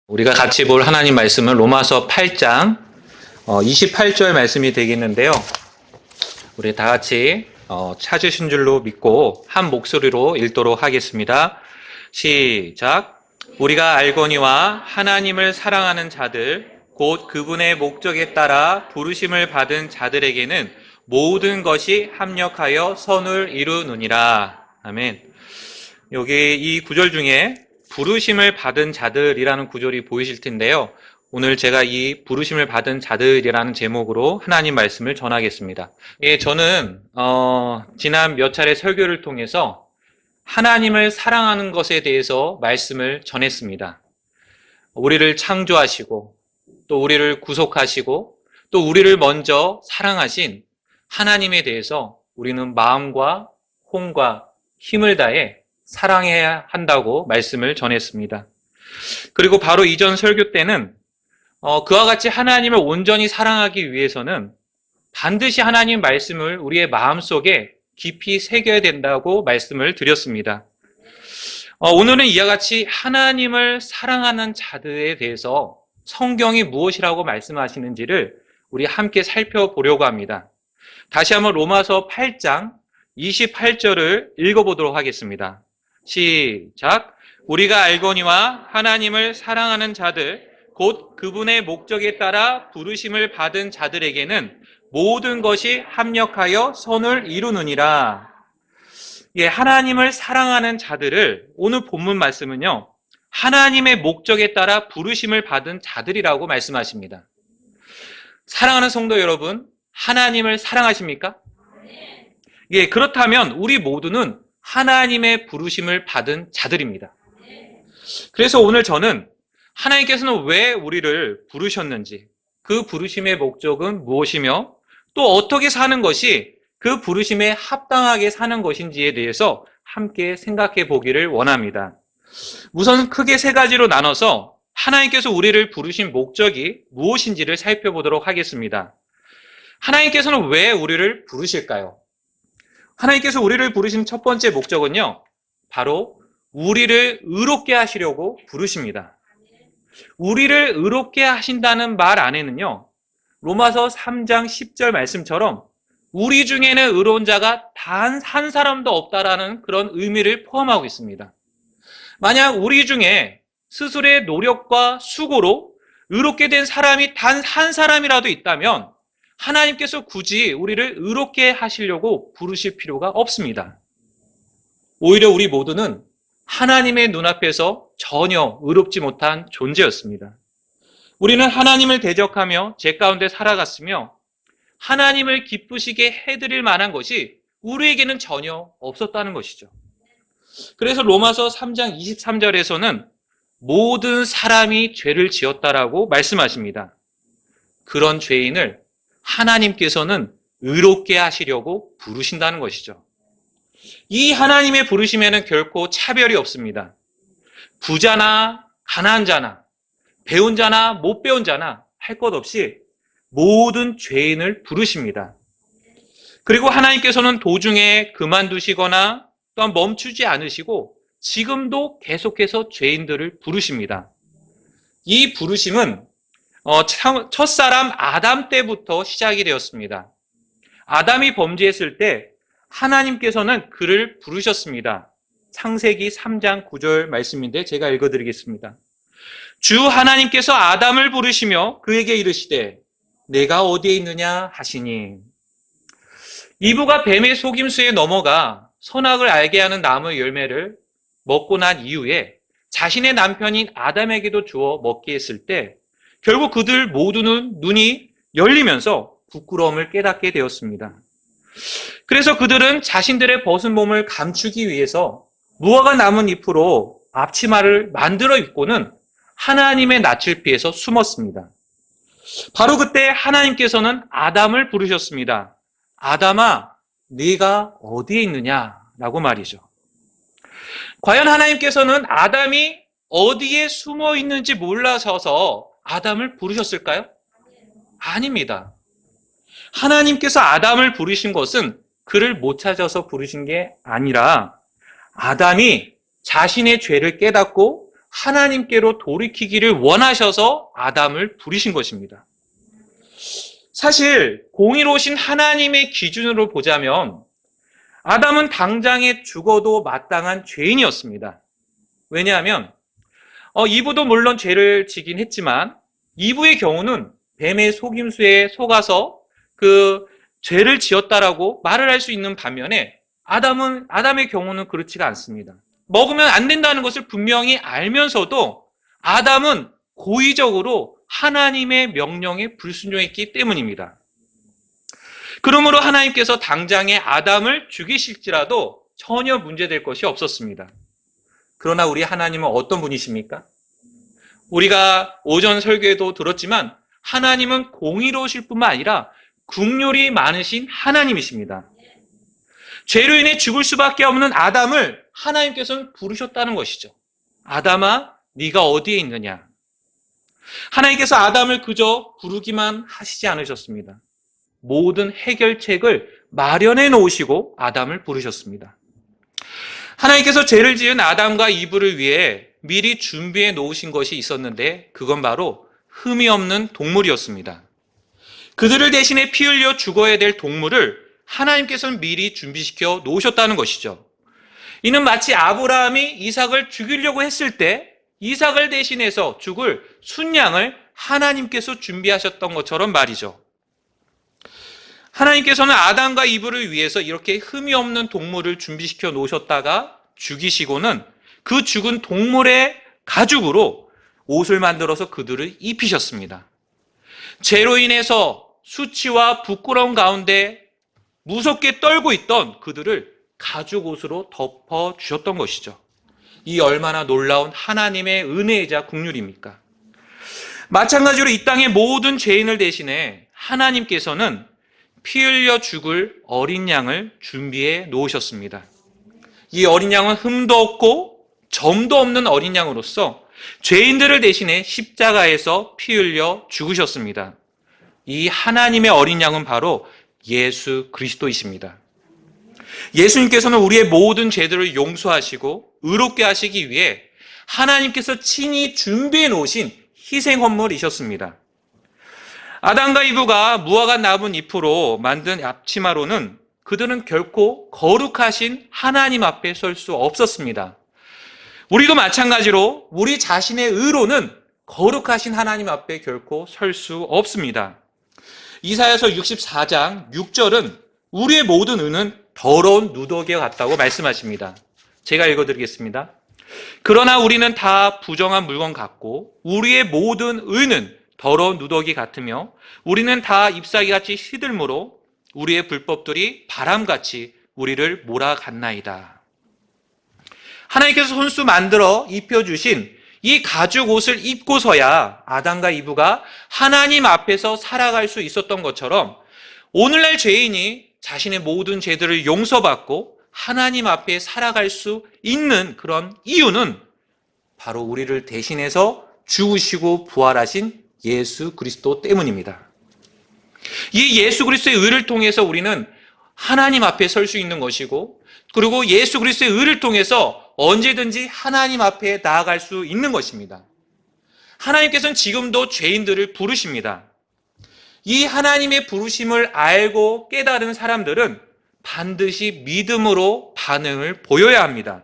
우리가 같이 볼 하나님 말씀은 로마서 8장 28절 말씀이 되겠는데요. 우리 다 같이 찾으신 줄로 믿고 한 목소리로 읽도록 하겠습니다. 시작. 우리가 알거니와 하나님을 사랑하는 자들 곧 그분의 목적에 따라 부르심을 받은 자들에게는 모든 것이 합력하여 선을 이루느니라. 아멘. 여기 이 구절 중에 부르심을 받은 자들이라는 구절이 보이실 텐데요. 오늘 제가 이 부르심을 받은 자들이라는 제목으로 하나님 말씀을 전하겠습니다. 저는 지난 몇 차례 설교를 통해서 하나님을 사랑하는 것에 대해서 말씀을 전했습니다. 우리를 창조하시고 또 우리를 구속하시고 또 우리를 먼저 사랑하신 하나님에 대해서 우리는 마음과 혼과 힘을 다해 사랑해야 한다고 말씀을 전했습니다. 그리고 바로 이전 설교 때는 그와 같이 하나님을 온전히 사랑하기 위해서는 반드시 하나님 말씀을 우리의 마음속에 깊이 새겨야 된다고 말씀을 드렸습니다. 오늘은 이와 같이 하나님을 사랑하는 자들에 대해서 성경이 무엇이라고 말씀하시는지를 우리 함께 살펴보려고 합니다. 다시 한번 로마서 8장 28절을 읽어보도록 하겠습니다. 시작. 우리가 알거니와 하나님을 사랑하는 자들 곧 그분의 목적에 따라 부르심을 받은 자들에게는 모든 것이 합력하여 선을 이루느니라. 하나님을 사랑하는 자들을 오늘 본문 말씀은요, 하나님의 목적에 따라 부르심을 받은 자들이라고 말씀하십니다. 사랑하는 성도 여러분, 하나님을 사랑하십니까? 그렇다면 우리 모두는 하나님의 부르심을 받은 자들입니다. 그래서 오늘 저는 하나님께서는 왜 우리를 부르셨는지, 그 부르심의 목적은 무엇이며 또 어떻게 사는 것이 그 부르심에 합당하게 사는 것인지에 대해서 함께 생각해 보기를 원합니다. 우선 크게 세 가지로 나눠서 하나님께서 우리를 부르신 목적이 무엇인지를 살펴보도록 하겠습니다. 하나님께서는 왜 우리를 부르실까요? 하나님께서 우리를 부르신 첫 번째 목적은요, 바로 우리를 의롭게 하시려고 부르십니다. 우리를 의롭게 하신다는 말 안에는요, 로마서 3장 10절 말씀처럼 우리 중에는 의로운 자가 단 한 사람도 없다라는 그런 의미를 포함하고 있습니다. 만약 우리 중에 스스로의 노력과 수고로 의롭게 된 사람이 단 한 사람이라도 있다면 하나님께서 굳이 우리를 의롭게 하시려고 부르실 필요가 없습니다. 오히려 우리 모두는 하나님의 눈앞에서 전혀 의롭지 못한 존재였습니다. 우리는 하나님을 대적하며 죄 가운데 살아갔으며 하나님을 기쁘시게 해드릴 만한 것이 우리에게는 전혀 없었다는 것이죠. 그래서 로마서 3장 23절에서는 모든 사람이 죄를 지었다라고 말씀하십니다. 그런 죄인을 하나님께서는 의롭게 하시려고 부르신다는 것이죠. 이 하나님의 부르심에는 결코 차별이 없습니다. 부자나 가난한 자나 배운 자나 못 배운 자나 할 것 없이 모든 죄인을 부르십니다. 그리고 하나님께서는 도중에 그만두시거나 또한 멈추지 않으시고 지금도 계속해서 죄인들을 부르십니다. 이 부르심은 첫사람 아담 때부터 시작이 되었습니다. 아담이 범죄했을 때 하나님께서는 그를 부르셨습니다. 창세기 3장 9절 말씀인데 제가 읽어드리겠습니다. 주 하나님께서 아담을 부르시며 그에게 이르시되 내가 어디에 있느냐 하시니. 이브가 뱀의 속임수에 넘어가 선악을 알게 하는 나무의 열매를 먹고 난 이후에 자신의 남편인 아담에게도 주어 먹게 했을 때 결국 그들 모두는 눈이 열리면서 부끄러움을 깨닫게 되었습니다. 그래서 그들은 자신들의 벗은 몸을 감추기 위해서 무화과 남은 잎으로 앞치마를 만들어 입고는 하나님의 낯을 피해서 숨었습니다. 바로 그때 하나님께서는 아담을 부르셨습니다. 아담아, 네가 어디에 있느냐라고 말이죠. 과연 하나님께서는 아담이 어디에 숨어 있는지 몰라서서 아담을 부르셨을까요? 아닙니다. 하나님께서 아담을 부르신 것은 그를 못 찾아서 부르신 게 아니라 아담이 자신의 죄를 깨닫고 하나님께로 돌이키기를 원하셔서 아담을 부르신 것입니다. 사실 공의로우신 하나님의 기준으로 보자면 아담은 당장에 죽어도 마땅한 죄인이었습니다. 왜냐하면 이브도 물론 죄를 지긴 했지만 이브의 경우는 뱀의 속임수에 속아서 그 죄를 지었다라고 말을 할 수 있는 반면에 아담의 경우는 그렇지가 않습니다. 먹으면 안 된다는 것을 분명히 알면서도 아담은 고의적으로 하나님의 명령에 불순종했기 때문입니다. 그러므로 하나님께서 당장에 아담을 죽이실지라도 전혀 문제될 것이 없었습니다. 그러나 우리 하나님은 어떤 분이십니까? 우리가 오전 설교에도 들었지만 하나님은 공의로우실 뿐만 아니라 긍휼이 많으신 하나님이십니다. 죄로 인해 죽을 수밖에 없는 아담을 하나님께서는 부르셨다는 것이죠. 아담아, 네가 어디에 있느냐? 하나님께서 아담을 그저 부르기만 하시지 않으셨습니다. 모든 해결책을 마련해 놓으시고 아담을 부르셨습니다. 하나님께서 죄를 지은 아담과 이브를 위해 미리 준비해 놓으신 것이 있었는데 그건 바로 흠이 없는 동물이었습니다. 그들을 대신에 피 흘려 죽어야 될 동물을 하나님께서는 미리 준비시켜 놓으셨다는 것이죠. 이는 마치 아브라함이 이삭을 죽이려고 했을 때 이삭을 대신해서 죽을 순양을 하나님께서 준비하셨던 것처럼 말이죠. 하나님께서는 아담과 이브를 위해서 이렇게 흠이 없는 동물을 준비시켜 놓으셨다가 죽이시고는 그 죽은 동물의 가죽으로 옷을 만들어서 그들을 입히셨습니다. 죄로 인해서 수치와 부끄러움 가운데 무섭게 떨고 있던 그들을 가죽 옷으로 덮어주셨던 것이죠. 이 얼마나 놀라운 하나님의 은혜이자 긍휼입니까? 마찬가지로 이 땅의 모든 죄인을 대신해 하나님께서는 피 흘려 죽을 어린 양을 준비해 놓으셨습니다. 이 어린 양은 흠도 없고 점도 없는 어린 양으로서 죄인들을 대신해 십자가에서 피 흘려 죽으셨습니다. 이 하나님의 어린 양은 바로 예수 그리스도이십니다. 예수님께서는 우리의 모든 죄들을 용서하시고 의롭게 하시기 위해 하나님께서 친히 준비해 놓으신 희생 헌물이셨습니다. 아담과 이브가 무화과 나무 잎으로 만든 앞치마로는 그들은 결코 거룩하신 하나님 앞에 설 수 없었습니다. 우리도 마찬가지로 우리 자신의 의로는 거룩하신 하나님 앞에 결코 설 수 없습니다. 이사야서 64장 6절은 우리의 모든 의는 더러운 누더기와 같다고 말씀하십니다. 제가 읽어드리겠습니다. 그러나 우리는 다 부정한 물건 같고 우리의 모든 의는 더러운 누더기 같으며 우리는 다 잎사귀같이 시들므로 우리의 불법들이 바람같이 우리를 몰아갔나이다. 하나님께서 손수 만들어 입혀주신 이 가죽 옷을 입고서야 아담과 이브가 하나님 앞에서 살아갈 수 있었던 것처럼 오늘날 죄인이 자신의 모든 죄들을 용서받고 하나님 앞에 살아갈 수 있는 그런 이유는 바로 우리를 대신해서 죽으시고 부활하신 예수 그리스도 때문입니다. 이 예수 그리스도의 의를 통해서 우리는 하나님 앞에 설 수 있는 것이고 그리고 예수 그리스도의 의를 통해서 언제든지 하나님 앞에 나아갈 수 있는 것입니다. 하나님께서는 지금도 죄인들을 부르십니다. 이 하나님의 부르심을 알고 깨달은 사람들은 반드시 믿음으로 반응을 보여야 합니다.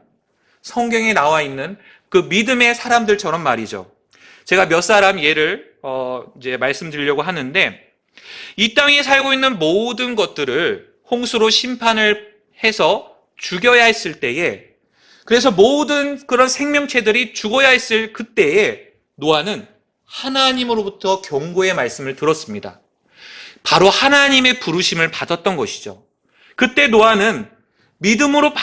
성경에 나와 있는 그 믿음의 사람들처럼 말이죠. 제가 몇 사람 예를 이제 말씀드리려고 하는데 이 땅에 살고 있는 모든 것들을 홍수로 심판을 해서 죽여야 했을 때에 그래서 모든 그런 생명체들이 죽어야 했을 그때에 노아는 하나님으로부터 경고의 말씀을 들었습니다. 바로 하나님의 부르심을 받았던 것이죠. 그때 노아는 믿음으로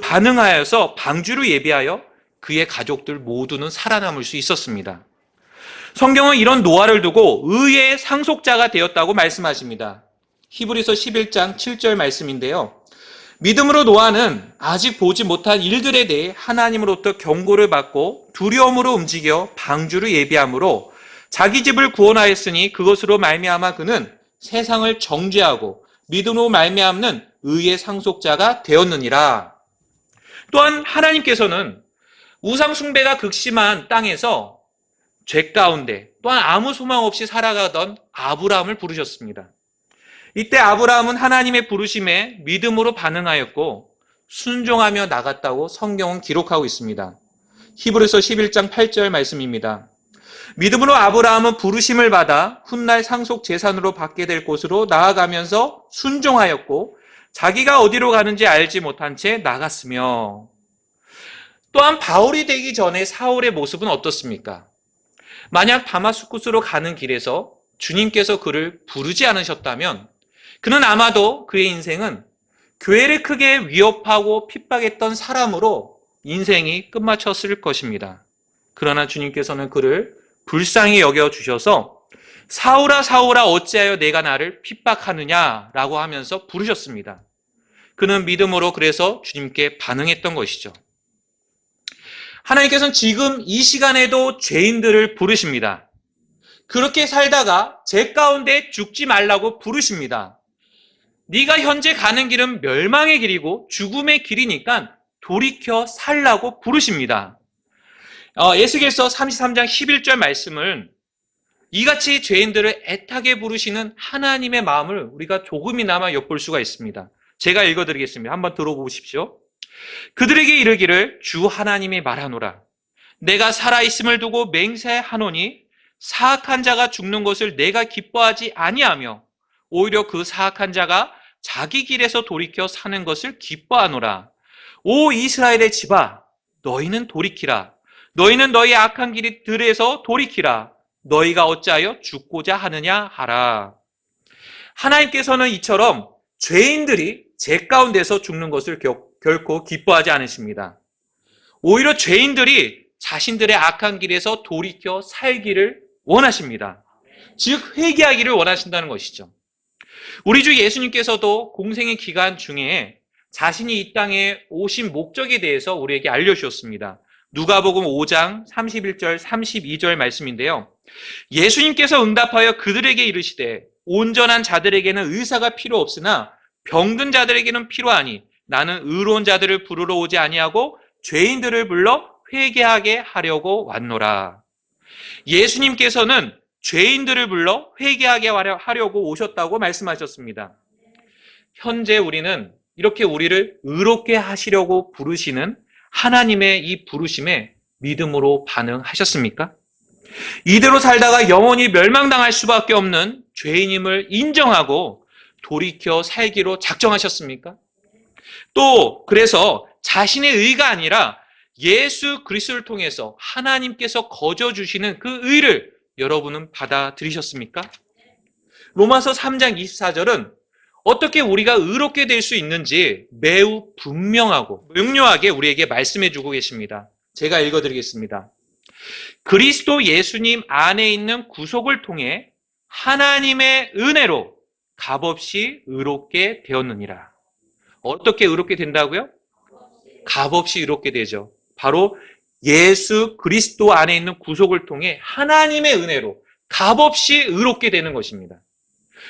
반응하여서 방주를 예비하여 그의 가족들 모두는 살아남을 수 있었습니다. 성경은 이런 노아를 두고 의의 상속자가 되었다고 말씀하십니다. 히브리서 11장 7절 말씀인데요. 믿음으로 노아는 아직 보지 못한 일들에 대해 하나님으로부터 경고를 받고 두려움으로 움직여 방주를 예비함으로 자기 집을 구원하였으니 그것으로 말미암아 그는 세상을 정죄하고 믿음으로 말미암는 의의 상속자가 되었느니라. 또한 하나님께서는 우상 숭배가 극심한 땅에서 죄 가운데 또한 아무 소망 없이 살아가던 아브라함을 부르셨습니다. 이때 아브라함은 하나님의 부르심에 믿음으로 반응하였고 순종하며 나갔다고 성경은 기록하고 있습니다. 히브리서 11장 8절 말씀입니다. 믿음으로 아브라함은 부르심을 받아 훗날 상속 재산으로 받게 될 곳으로 나아가면서 순종하였고 자기가 어디로 가는지 알지 못한 채 나갔으며, 또한 바울이 되기 전에 사울의 모습은 어떻습니까? 만약 다마스쿠스로 가는 길에서 주님께서 그를 부르지 않으셨다면 그는 아마도 그의 인생은 교회를 크게 위협하고 핍박했던 사람으로 인생이 끝마쳤을 것입니다. 그러나 주님께서는 그를 불쌍히 여겨주셔서 사울아 사울아 어찌하여 내가 나를 핍박하느냐라고 하면서 부르셨습니다. 그는 믿음으로 그래서 주님께 반응했던 것이죠. 하나님께서는 지금 이 시간에도 죄인들을 부르십니다. 그렇게 살다가 죄 가운데 죽지 말라고 부르십니다. 네가 현재 가는 길은 멸망의 길이고 죽음의 길이니까 돌이켜 살라고 부르십니다. 에스겔서 33장 11절 말씀을 이같이 죄인들을 애타게 부르시는 하나님의 마음을 우리가 조금이나마 엿볼 수가 있습니다. 제가 읽어드리겠습니다. 한번 들어보십시오. 그들에게 이르기를 주 하나님이 말하노라. 내가 살아있음을 두고 맹세하노니 사악한 자가 죽는 것을 내가 기뻐하지 아니하며 오히려 그 사악한 자가 자기 길에서 돌이켜 사는 것을 기뻐하노라. 오 이스라엘의 집아, 너희는 돌이키라. 너희는 너희 악한 길들에서 돌이키라. 너희가 어찌하여 죽고자 하느냐 하라. 하나님께서는 이처럼 죄인들이 죄 가운데서 죽는 것을 결코 기뻐하지 않으십니다. 오히려 죄인들이 자신들의 악한 길에서 돌이켜 살기를 원하십니다. 즉 회개하기를 원하신다는 것이죠. 우리 주 예수님께서도 공생의 기간 중에 자신이 이 땅에 오신 목적에 대해서 우리에게 알려주셨습니다. 누가복음 5장 31절 32절 말씀인데요. 예수님께서 응답하여 그들에게 이르시되 온전한 자들에게는 의사가 필요 없으나 병든 자들에게는 필요하니 나는 의로운 자들을 부르러 오지 아니하고 죄인들을 불러 회개하게 하려고 왔노라. 예수님께서는 죄인들을 불러 회개하게 하려고 오셨다고 말씀하셨습니다. 현재 우리는 이렇게 우리를 의롭게 하시려고 부르시는 하나님의 이 부르심에 믿음으로 반응하셨습니까? 이대로 살다가 영원히 멸망당할 수밖에 없는 죄인임을 인정하고 돌이켜 살기로 작정하셨습니까? 또 그래서 자신의 의가 아니라 예수 그리스도를 통해서 하나님께서 거저 주시는 그 의를 여러분은 받아들이셨습니까? 로마서 3장 24절은 어떻게 우리가 의롭게 될 수 있는지 매우 분명하고 명료하게 우리에게 말씀해 주고 계십니다. 제가 읽어드리겠습니다. 그리스도 예수님 안에 있는 구속을 통해 하나님의 은혜로 값없이 의롭게 되었느니라. 어떻게 의롭게 된다고요? 값없이 의롭게 되죠. 바로 예수 그리스도 안에 있는 구속을 통해 하나님의 은혜로 값없이 의롭게 되는 것입니다.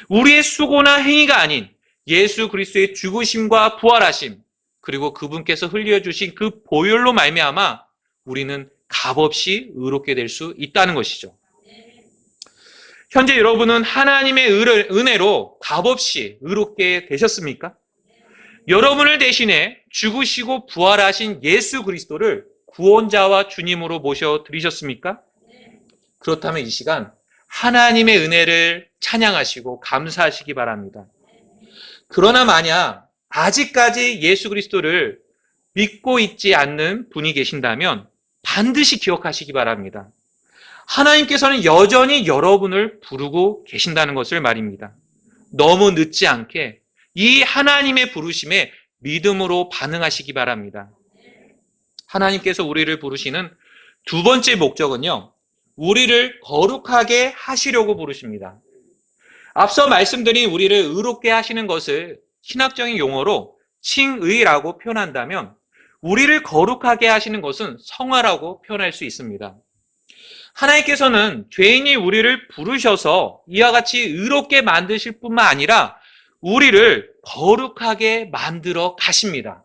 우리의 수고나 행위가 아닌 예수 그리스도의 죽으심과 부활하심, 그리고 그분께서 흘려주신 그 보혈로 말미암아 우리는 값없이 의롭게 될 수 있다는 것이죠. 현재 여러분은 하나님의 은혜로 값없이 의롭게 되셨습니까? 여러분을 대신해 죽으시고 부활하신 예수 그리스도를 구원자와 주님으로 모셔드리셨습니까? 그렇다면 이 시간 하나님의 은혜를 찬양하시고 감사하시기 바랍니다. 그러나 만약 아직까지 예수 그리스도를 믿고 있지 않는 분이 계신다면 반드시 기억하시기 바랍니다. 하나님께서는 여전히 여러분을 부르고 계신다는 것을 말입니다. 너무 늦지 않게 이 하나님의 부르심에 믿음으로 반응하시기 바랍니다. 하나님께서 우리를 부르시는 두 번째 목적은요, 우리를 거룩하게 하시려고 부르십니다. 앞서 말씀드린 우리를 의롭게 하시는 것을 신학적인 용어로 칭의라고 표현한다면 우리를 거룩하게 하시는 것은 성화라고 표현할 수 있습니다. 하나님께서는 죄인이 우리를 부르셔서 이와 같이 의롭게 만드실 뿐만 아니라 우리를 거룩하게 만들어 가십니다.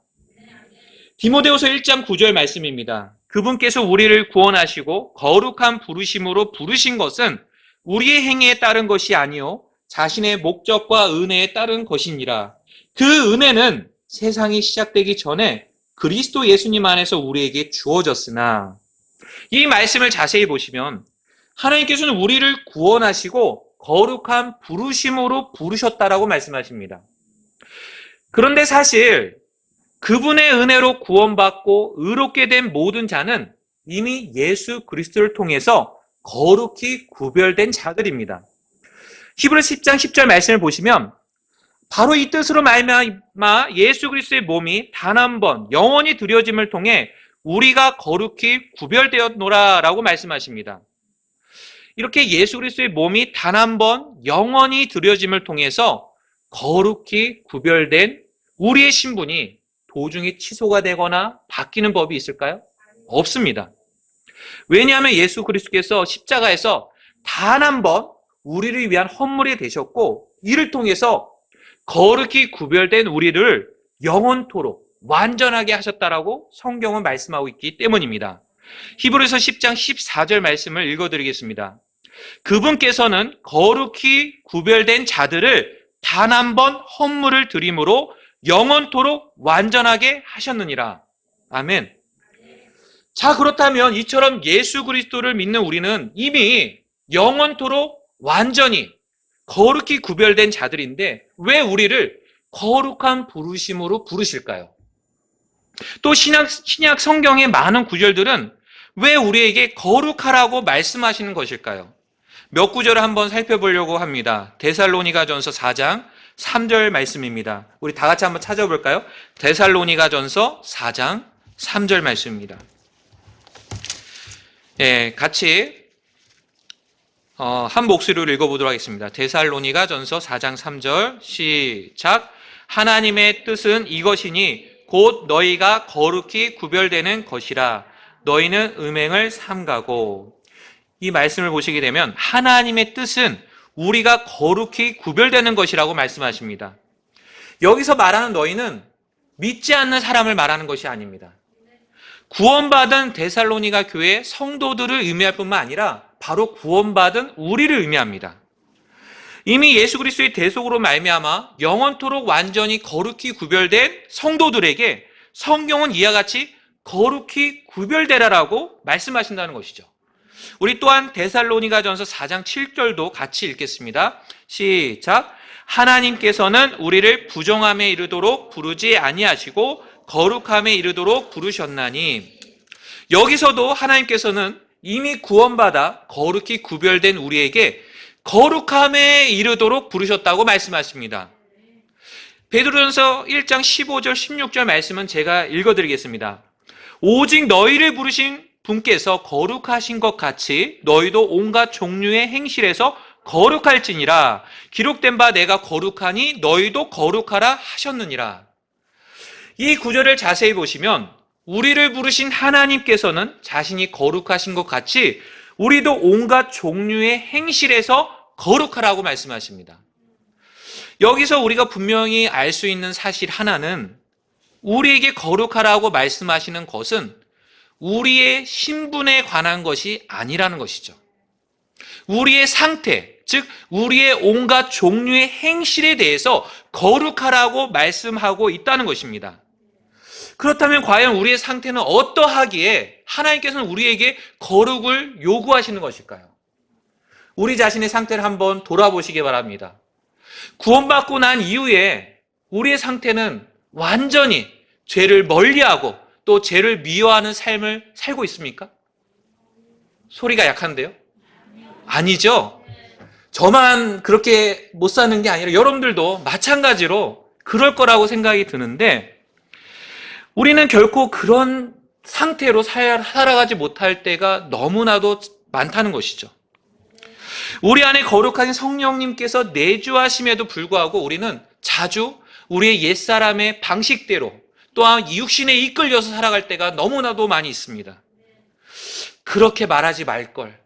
디모데후서 1장 9절 말씀입니다. 그분께서 우리를 구원하시고 거룩한 부르심으로 부르신 것은 우리의 행위에 따른 것이 아니요 자신의 목적과 은혜에 따른 것이니라. 그 은혜는 세상이 시작되기 전에 그리스도 예수님 안에서 우리에게 주어졌으나, 이 말씀을 자세히 보시면 하나님께서는 우리를 구원하시고 거룩한 부르심으로 부르셨다라고 말씀하십니다. 그런데 사실 그분의 은혜로 구원받고 의롭게 된 모든 자는 이미 예수 그리스도를 통해서 거룩히 구별된 자들입니다. 히브리서 10장 10절 말씀을 보시면 바로 이 뜻으로 말미암아 예수 그리스도의 몸이 단 한 번 영원히 드려짐을 통해 우리가 거룩히 구별되었노라라고 말씀하십니다. 이렇게 예수 그리스도의 몸이 단 한 번 영원히 드려짐을 통해서 거룩히 구별된 우리의 신분이 도중에 취소가 되거나 바뀌는 법이 있을까요? 없습니다. 왜냐하면 예수 그리스도께서 십자가에서 단 한 번 우리를 위한 헌물이 되셨고, 이를 통해서 거룩히 구별된 우리를 영원토록 완전하게 하셨다라고 성경은 말씀하고 있기 때문입니다. 히브리서 10장 14절 말씀을 읽어드리겠습니다. 그분께서는 거룩히 구별된 자들을 단 한 번 헌물을 드림으로 영원토록 완전하게 하셨느니라. 아멘. 자, 그렇다면 이처럼 예수 그리스도를 믿는 우리는 이미 영원토록 완전히 거룩히 구별된 자들인데 왜 우리를 거룩한 부르심으로 부르실까요? 또 신약 성경의 많은 구절들은 왜 우리에게 거룩하라고 말씀하시는 것일까요? 몇 구절을 한번 살펴보려고 합니다. 데살로니가전서 4장 3절 말씀입니다. 우리 다 같이 한번 찾아볼까요? 데살로니가전서 4장 3절 말씀입니다. 예, 같이 한 목소리로 읽어보도록 하겠습니다. 데살로니가전서 4장 3절 시작. 하나님의 뜻은 이것이니 곧 너희가 거룩히 구별되는 것이라. 너희는 음행을 삼가고. 이 말씀을 보시게 되면 하나님의 뜻은 우리가 거룩히 구별되는 것이라고 말씀하십니다. 여기서 말하는 너희는 믿지 않는 사람을 말하는 것이 아닙니다. 구원받은 데살로니가 교회 성도들을 의미할 뿐만 아니라 바로 구원받은 우리를 의미합니다. 이미 예수 그리스도의 대속으로 말미암아 영원토록 완전히 거룩히 구별된 성도들에게 성경은 이와 같이 거룩히 구별되라라고 말씀하신다는 것이죠. 우리 또한 데살로니가전서 4장 7절도 같이 읽겠습니다. 시작. 하나님께서는 우리를 부정함에 이르도록 부르지 아니하시고 거룩함에 이르도록 부르셨나니. 여기서도 하나님께서는 이미 구원받아 거룩히 구별된 우리에게 거룩함에 이르도록 부르셨다고 말씀하십니다. 베드로전서 1장 15절 16절 말씀은 제가 읽어드리겠습니다. 오직 너희를 부르신 분께서 거룩하신 것 같이 너희도 온갖 종류의 행실에서 거룩할지니라. 기록된 바 내가 거룩하니 너희도 거룩하라 하셨느니라. 이 구절을 자세히 보시면 우리를 부르신 하나님께서는 자신이 거룩하신 것 같이 우리도 온갖 종류의 행실에서 거룩하라고 말씀하십니다. 여기서 우리가 분명히 알 수 있는 사실 하나는 우리에게 거룩하라고 말씀하시는 것은 우리의 신분에 관한 것이 아니라는 것이죠. 우리의 상태, 즉 우리의 온갖 종류의 행실에 대해서 거룩하라고 말씀하고 있다는 것입니다. 그렇다면 과연 우리의 상태는 어떠하기에 하나님께서는 우리에게 거룩을 요구하시는 것일까요? 우리 자신의 상태를 한번 돌아보시기 바랍니다. 구원받고 난 이후에 우리의 상태는 완전히 죄를 멀리하고 또 죄를 미워하는 삶을 살고 있습니까? 소리가 약한데요? 아니죠. 저만 그렇게 못 사는 게 아니라 여러분들도 마찬가지로 그럴 거라고 생각이 드는데, 우리는 결코 그런 상태로 살아가지 못할 때가 너무나도 많다는 것이죠. 우리 안에 거룩하신 성령님께서 내주하심에도 불구하고 우리는 자주 우리의 옛사람의 방식대로 또한 육신에 이끌려서 살아갈 때가 너무나도 많이 있습니다. 그렇게 말하지 말걸,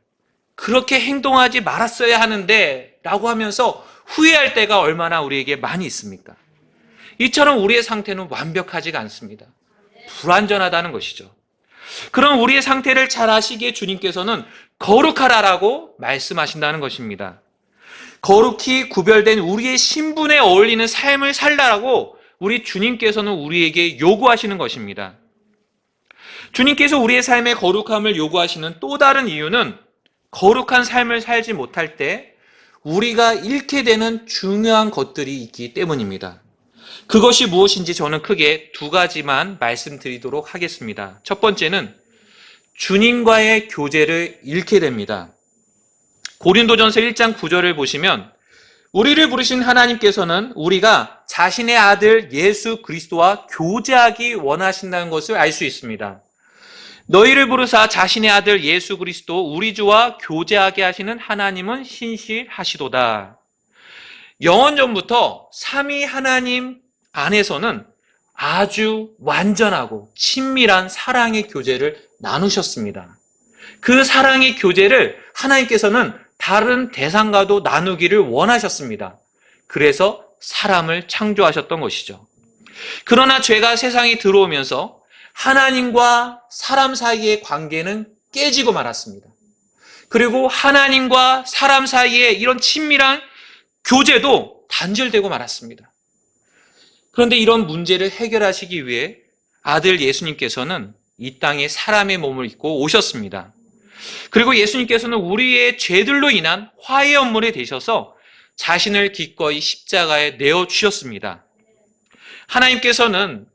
그렇게 행동하지 말았어야 하는데 라고 하면서 후회할 때가 얼마나 우리에게 많이 있습니까? 이처럼 우리의 상태는 완벽하지가 않습니다. 불완전하다는 것이죠. 그런 우리의 상태를 잘 아시기에 주님께서는 거룩하라라고 말씀하신다는 것입니다. 거룩히 구별된 우리의 신분에 어울리는 삶을 살라라고 우리 주님께서는 우리에게 요구하시는 것입니다. 주님께서 우리의 삶의 거룩함을 요구하시는 또 다른 이유는 거룩한 삶을 살지 못할 때 우리가 잃게 되는 중요한 것들이 있기 때문입니다. 그것이 무엇인지 저는 크게 두 가지만 말씀드리도록 하겠습니다. 첫 번째는 주님과의 교제를 잃게 됩니다. 고린도전서 1장 9절을 보시면 우리를 부르신 하나님께서는 우리가 자신의 아들 예수 그리스도와 교제하기 원하신다는 것을 알 수 있습니다. 너희를 부르사 자신의 아들 예수 그리스도 우리 주와 교제하게 하시는 하나님은 신실하시도다. 영원전부터 삼위 하나님 안에서는 아주 완전하고 친밀한 사랑의 교제를 나누셨습니다. 그 사랑의 교제를 하나님께서는 다른 대상과도 나누기를 원하셨습니다. 그래서 사람을 창조하셨던 것이죠. 그러나 죄가 세상에 들어오면서 하나님과 사람 사이의 관계는 깨지고 말았습니다. 그리고 하나님과 사람 사이의 이런 친밀한 교제도 단절되고 말았습니다. 그런데 이런 문제를 해결하시기 위해 아들 예수님께서는 이 땅에 사람의 몸을 입고 오셨습니다. 그리고 예수님께서는 우리의 죄들로 인한 화해 업물이 되셔서 자신을 기꺼이 십자가에 내어주셨습니다. 하나님께서는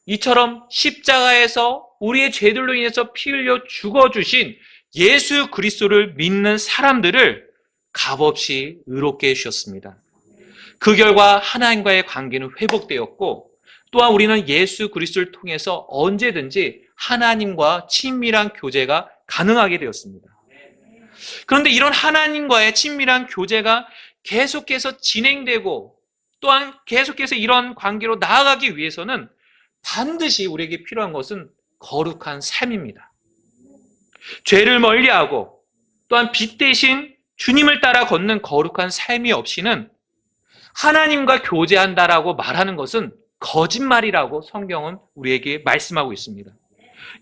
이처럼 십자가에서 우리의 죄들로 인해서 피 흘려 죽어주신 예수 그리스도를 믿는 사람들을 값없이 의롭게 해주셨습니다. 그 결과 하나님과의 관계는 회복되었고 또한 우리는 예수 그리스도를 통해서 언제든지 하나님과 친밀한 교제가 가능하게 되었습니다. 그런데 이런 하나님과의 친밀한 교제가 계속해서 진행되고 또한 계속해서 이런 관계로 나아가기 위해서는 반드시 우리에게 필요한 것은 거룩한 삶입니다. 죄를 멀리하고 또한 빛 대신 주님을 따라 걷는 거룩한 삶이 없이는 하나님과 교제한다라고 말하는 것은 거짓말이라고 성경은 우리에게 말씀하고 있습니다.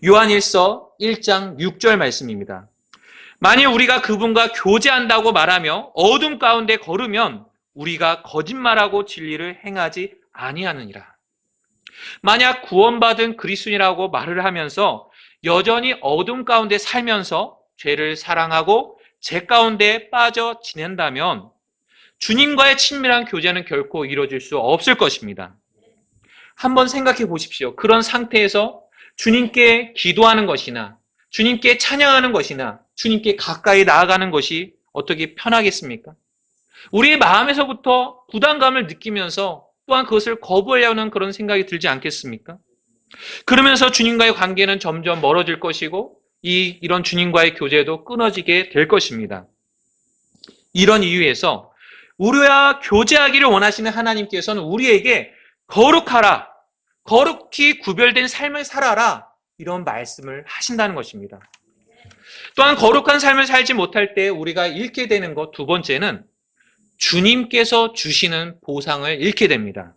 요한일서 1장 6절 말씀입니다. 만일 우리가 그분과 교제한다고 말하며 어둠 가운데 걸으면 우리가 거짓말하고 진리를 행하지 아니하느니라. 만약 구원받은 그리스도인이라고 말을 하면서 여전히 어둠 가운데 살면서 죄를 사랑하고 죄 가운데 빠져 지낸다면 주님과의 친밀한 교제는 결코 이루어질 수 없을 것입니다. 한번 생각해 보십시오. 그런 상태에서 주님께 기도하는 것이나 주님께 찬양하는 것이나 주님께 가까이 나아가는 것이 어떻게 편하겠습니까? 우리의 마음에서부터 부담감을 느끼면서 또한 그것을 거부하려는 그런 생각이 들지 않겠습니까? 그러면서 주님과의 관계는 점점 멀어질 것이고 이런 주님과의 교제도 끊어지게 될 것입니다. 이런 이유에서 우리와 교제하기를 원하시는 하나님께서는 우리에게 거룩하라, 거룩히 구별된 삶을 살아라 이런 말씀을 하신다는 것입니다. 또한 거룩한 삶을 살지 못할 때 우리가 잃게 되는 것 두 번째는 주님께서 주시는 보상을 잃게 됩니다.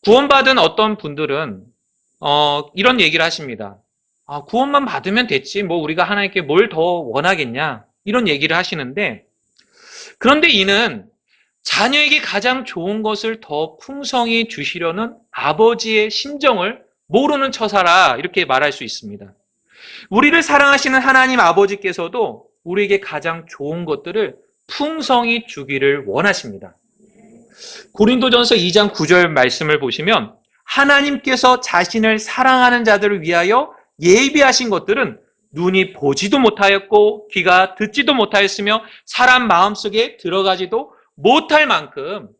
구원받은 어떤 분들은 이런 얘기를 하십니다. 구원만 받으면 됐지 뭐 우리가 하나님께 뭘 더 원하겠냐 이런 얘기를 하시는데 그런데 이는 자녀에게 가장 좋은 것을 더 풍성히 주시려는 아버지의 심정을 모르는 처사라 이렇게 말할 수 있습니다. 우리를 사랑하시는 하나님 아버지께서도 우리에게 가장 좋은 것들을 풍성히 주기를 원하십니다. 고린도전서 2장 9절 말씀을 보시면 하나님께서 자신을 사랑하는 자들을 위하여 예비하신 것들은 눈이 보지도 못하였고 귀가 듣지도 못하였으며 사람 마음속에 들어가지도 못할 만큼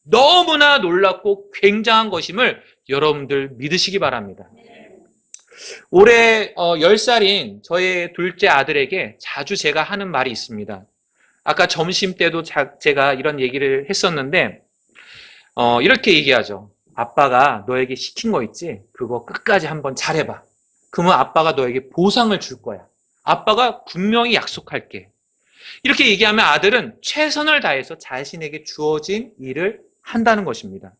너무나 놀랍고 굉장한 것임을 여러분들 믿으시기 바랍니다. 올해 10살인 저의 둘째 아들에게 자주 제가 하는 말이 있습니다. 아까 점심 때도 제가 이런 얘기를 했었는데 이렇게 얘기하죠. 아빠가 너에게 시킨 거 있지? 그거 끝까지 한번 잘해봐. 그러면 아빠가 너에게 보상을 줄 거야. 아빠가 분명히 약속할게. 이렇게 얘기하면 아들은 최선을 다해서 자신에게 주어진 일을 한다는 것입니다.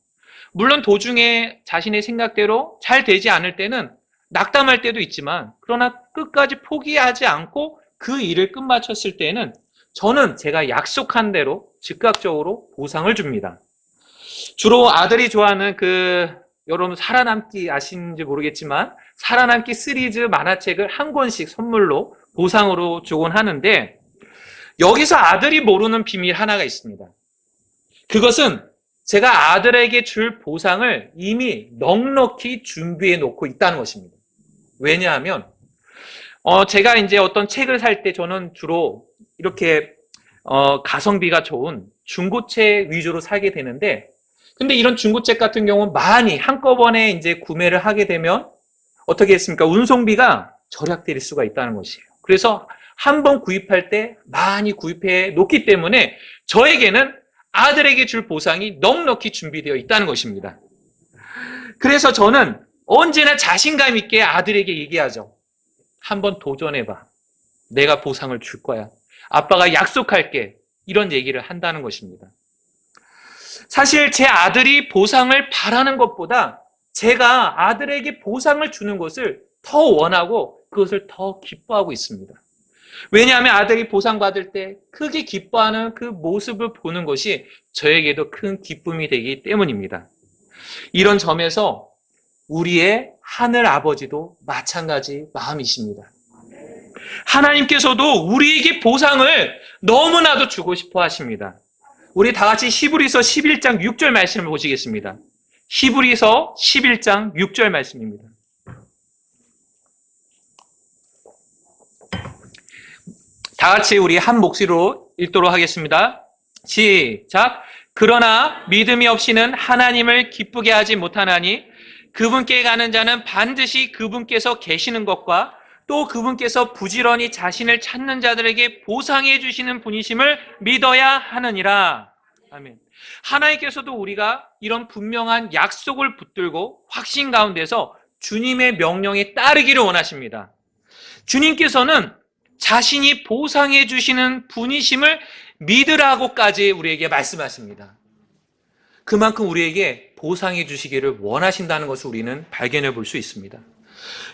물론 도중에 자신의 생각대로 잘 되지 않을 때는 낙담할 때도 있지만 그러나 끝까지 포기하지 않고 그 일을 끝마쳤을 때에는 저는 제가 약속한 대로 즉각적으로 보상을 줍니다. 주로 아들이 좋아하는 여러분 살아남기 아시는지 모르겠지만 살아남기 시리즈 만화책을 한 권씩 선물로 보상으로 주곤 하는데 여기서 아들이 모르는 비밀 하나가 있습니다. 그것은 제가 아들에게 줄 보상을 이미 넉넉히 준비해 놓고 있다는 것입니다. 왜냐하면 제가 이제 어떤 책을 살 때 저는 주로 이렇게 가성비가 좋은 중고책 위주로 사게 되는데 근데 이런 중고책 같은 경우는 많이 한꺼번에 이제 구매를 하게 되면 어떻게 했습니까? 운송비가 절약될 수가 있다는 것이에요. 그래서 한 번 구입할 때 많이 구입해 놓기 때문에 저에게는 아들에게 줄 보상이 넉넉히 준비되어 있다는 것입니다. 그래서 저는 언제나 자신감 있게 아들에게 얘기하죠. 한번 도전해봐. 내가 보상을 줄 거야. 아빠가 약속할게. 이런 얘기를 한다는 것입니다. 사실 제 아들이 보상을 바라는 것보다 제가 아들에게 보상을 주는 것을 더 원하고 그것을 더 기뻐하고 있습니다. 왜냐하면 아들이 보상받을 때 크게 기뻐하는 그 모습을 보는 것이 저에게도 큰 기쁨이 되기 때문입니다. 이런 점에서 우리의 하늘 아버지도 마찬가지 마음이십니다. 하나님께서도 우리에게 보상을 너무나도 주고 싶어 하십니다. 우리 다 같이 히브리서 11장 6절 말씀을 보시겠습니다. 히브리서 11장 6절 말씀입니다. 다 같이 우리 한 목소리로 읽도록 하겠습니다. 시작. 그러나 믿음이 없이는 하나님을 기쁘게 하지 못하나니 그분께 가는 자는 반드시 그분께서 계시는 것과 또 그분께서 부지런히 자신을 찾는 자들에게 보상해 주시는 분이심을 믿어야 하느니라. 아멘. 하나님께서도 우리가 이런 분명한 약속을 붙들고 확신 가운데서 주님의 명령에 따르기를 원하십니다. 주님께서는 자신이 보상해 주시는 분이심을 믿으라고까지 우리에게 말씀하십니다. 그만큼 우리에게 보상해 주시기를 원하신다는 것을 우리는 발견해 볼 수 있습니다.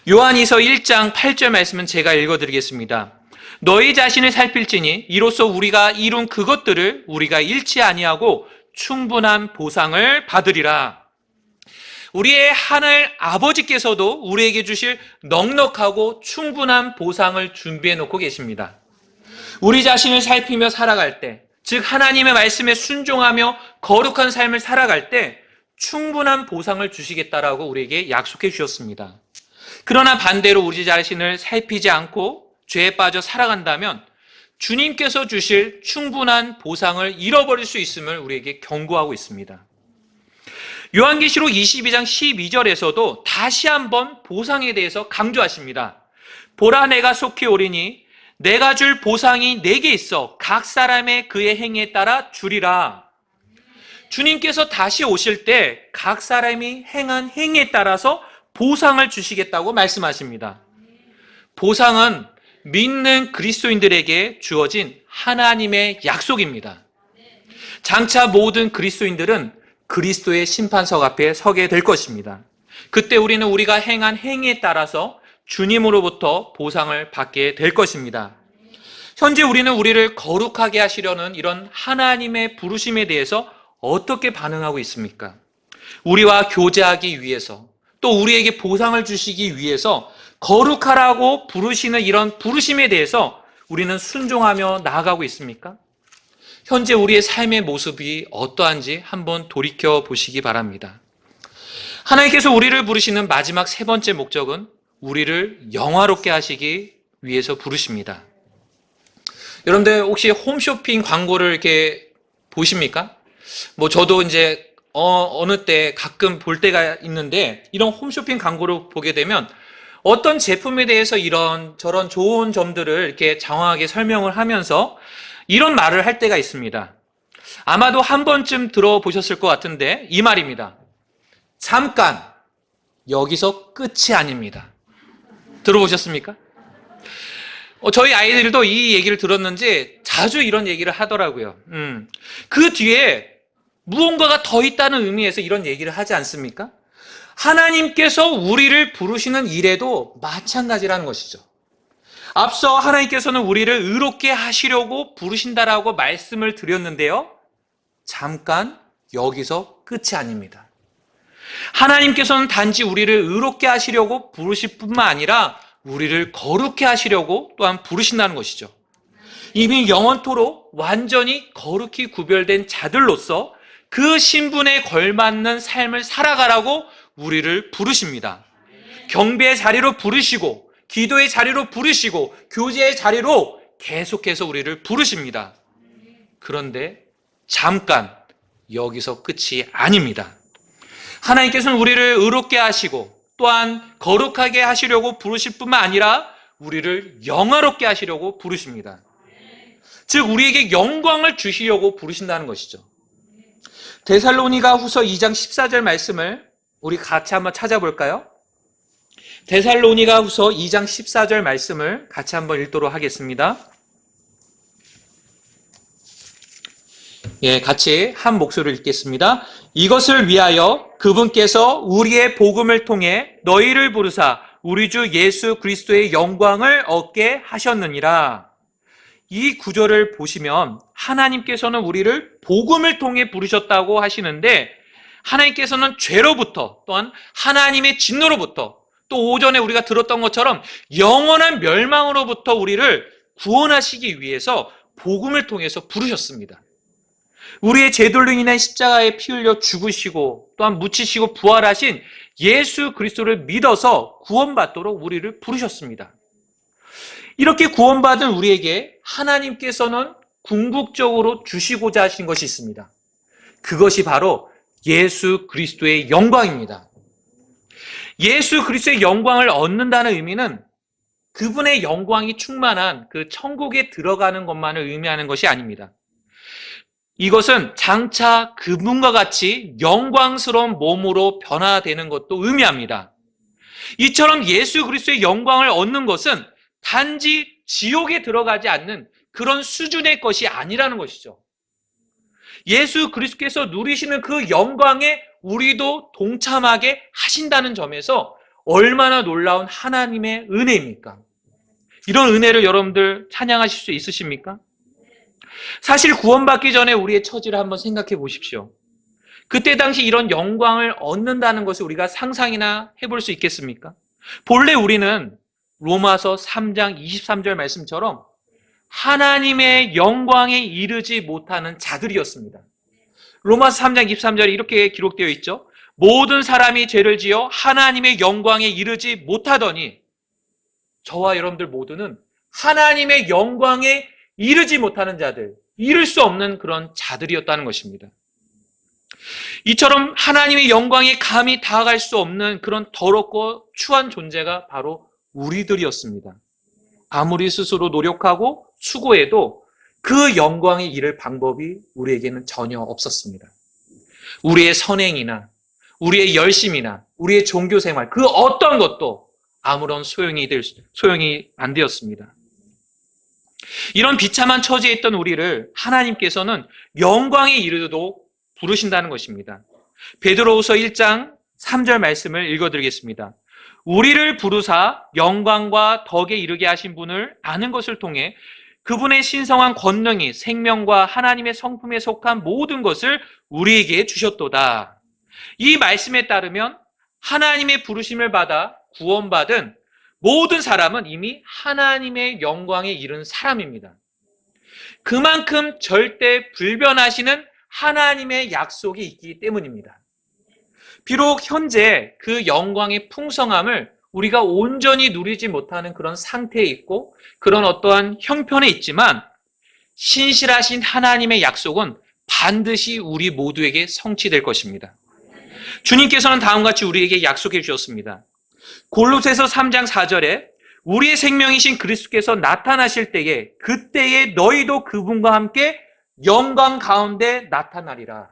요한이서 1장 8절 말씀은 제가 읽어드리겠습니다. 너희 자신을 살필지니 이로써 우리가 이룬 그것들을 우리가 잃지 아니하고 충분한 보상을 받으리라. 우리의 하늘 아버지께서도 우리에게 주실 넉넉하고 충분한 보상을 준비해 놓고 계십니다. 우리 자신을 살피며 살아갈 때, 즉 하나님의 말씀에 순종하며 거룩한 삶을 살아갈 때 충분한 보상을 주시겠다라고 우리에게 약속해 주셨습니다. 그러나 반대로 우리 자신을 살피지 않고 죄에 빠져 살아간다면 주님께서 주실 충분한 보상을 잃어버릴 수 있음을 우리에게 경고하고 있습니다. 요한계시록 22장 12절에서도 다시 한번 보상에 대해서 강조하십니다. 보라 내가 속히 오리니 내가 줄 보상이 내게 있어 각 사람의 그의 행위에 따라 주리라. 주님께서 다시 오실 때 각 사람이 행한 행위에 따라서 보상을 주시겠다고 말씀하십니다. 보상은 믿는 그리스도인들에게 주어진 하나님의 약속입니다. 장차 모든 그리스도인들은 그리스도의 심판석 앞에 서게 될 것입니다. 그때 우리는 우리가 행한 행위에 따라서 주님으로부터 보상을 받게 될 것입니다. 현재 우리는 우리를 거룩하게 하시려는 이런 하나님의 부르심에 대해서 어떻게 반응하고 있습니까? 우리와 교제하기 위해서 또 우리에게 보상을 주시기 위해서 거룩하라고 부르시는 이런 부르심에 대해서 우리는 순종하며 나아가고 있습니까? 현재 우리의 삶의 모습이 어떠한지 한번 돌이켜 보시기 바랍니다. 하나님께서 우리를 부르시는 마지막 세 번째 목적은 우리를 영화롭게 하시기 위해서 부르십니다. 여러분들 혹시 홈쇼핑 광고를 이렇게 보십니까? 저도 이제 어느 때 가끔 볼 때가 있는데 이런 홈쇼핑 광고를 보게 되면 어떤 제품에 대해서 이런 저런 좋은 점들을 이렇게 장황하게 설명을 하면서 이런 말을 할 때가 있습니다. 아마도 한 번쯤 들어보셨을 것 같은데 이 말입니다. 잠깐, 여기서 끝이 아닙니다. 들어보셨습니까? 저희 아이들도 이 얘기를 들었는지 자주 이런 얘기를 하더라고요. 그 뒤에 무언가가 더 있다는 의미에서 이런 얘기를 하지 않습니까? 하나님께서 우리를 부르시는 일에도 마찬가지라는 것이죠. 앞서 하나님께서는 우리를 의롭게 하시려고 부르신다라고 말씀을 드렸는데요. 잠깐 여기서 끝이 아닙니다. 하나님께서는 단지 우리를 의롭게 하시려고 부르실 뿐만 아니라 우리를 거룩해 하시려고 또한 부르신다는 것이죠. 이미 영원토록 완전히 거룩히 구별된 자들로서 그 신분에 걸맞는 삶을 살아가라고 우리를 부르십니다. 경배의 자리로 부르시고 기도의 자리로 부르시고 교제의 자리로 계속해서 우리를 부르십니다. 그런데 잠깐 여기서 끝이 아닙니다. 하나님께서는 우리를 의롭게 하시고 또한 거룩하게 하시려고 부르실 뿐만 아니라 우리를 영화롭게 하시려고 부르십니다. 즉 우리에게 영광을 주시려고 부르신다는 것이죠. 데살로니가 후서 2장 14절 말씀을 우리 같이 한번 찾아볼까요? 데살로니가 후서 2장 14절 말씀을 같이 한번 읽도록 하겠습니다. 예, 같이 한 목소리를 읽겠습니다. 이것을 위하여 그분께서 우리의 복음을 통해 너희를 부르사 우리 주 예수 그리스도의 영광을 얻게 하셨느니라. 이 구절을 보시면 하나님께서는 우리를 복음을 통해 부르셨다고 하시는데 하나님께서는 죄로부터 또한 하나님의 진노로부터 또 오전에 우리가 들었던 것처럼 영원한 멸망으로부터 우리를 구원하시기 위해서 복음을 통해서 부르셨습니다. 우리의 죄들로 인한 십자가에 피 흘려 죽으시고 또한 묻히시고 부활하신 예수 그리스도를 믿어서 구원받도록 우리를 부르셨습니다. 이렇게 구원받은 우리에게 하나님께서는 궁극적으로 주시고자 하신 것이 있습니다. 그것이 바로 예수 그리스도의 영광입니다. 예수 그리스도의 영광을 얻는다는 의미는 그분의 영광이 충만한 그 천국에 들어가는 것만을 의미하는 것이 아닙니다. 이것은 장차 그분과 같이 영광스러운 몸으로 변화되는 것도 의미합니다. 이처럼 예수 그리스도의 영광을 얻는 것은 단지 지옥에 들어가지 않는 그런 수준의 것이 아니라는 것이죠. 예수 그리스도께서 누리시는 그 영광에 우리도 동참하게 하신다는 점에서 얼마나 놀라운 하나님의 은혜입니까? 이런 은혜를 여러분들 찬양하실 수 있으십니까? 사실 구원받기 전에 우리의 처지를 한번 생각해 보십시오. 그때 당시 이런 영광을 얻는다는 것을 우리가 상상이나 해볼 수 있겠습니까? 본래 우리는 로마서 3장 23절 말씀처럼 하나님의 영광에 이르지 못하는 자들이었습니다. 로마서 3장 23절에 이렇게 기록되어 있죠. 모든 사람이 죄를 지어 하나님의 영광에 이르지 못하더니 저와 여러분들 모두는 하나님의 영광에 이르지 못하는 자들, 이룰 수 없는 그런 자들이었다는 것입니다. 이처럼 하나님의 영광에 감히 다가갈 수 없는 그런 더럽고 추한 존재가 바로 우리들이었습니다. 아무리 스스로 노력하고 수고해도 그 영광에 이를 방법이 우리에게는 전혀 없었습니다. 우리의 선행이나 우리의 열심이나 우리의 종교생활 그 어떤 것도 아무런 소용이 안 되었습니다. 이런 비참한 처지에 있던 우리를 하나님께서는 영광에 이르도록 부르신다는 것입니다. 베드로후서 1장 3절 말씀을 읽어드리겠습니다. 우리를 부르사 영광과 덕에 이르게 하신 분을 아는 것을 통해 그분의 신성한 권능이 생명과 하나님의 성품에 속한 모든 것을 우리에게 주셨도다. 이 말씀에 따르면 하나님의 부르심을 받아 구원받은 모든 사람은 이미 하나님의 영광에 이른 사람입니다. 그만큼 절대 불변하시는 하나님의 약속이 있기 때문입니다. 비록 현재 그 영광의 풍성함을 우리가 온전히 누리지 못하는 그런 상태에 있고 그런 어떠한 형편에 있지만 신실하신 하나님의 약속은 반드시 우리 모두에게 성취될 것입니다. 주님께서는 다음과 같이 우리에게 약속해 주셨습니다. 골로새서 3장 4절에 우리의 생명이신 그리스도께서 나타나실 때에 그때에 너희도 그분과 함께 영광 가운데 나타나리라.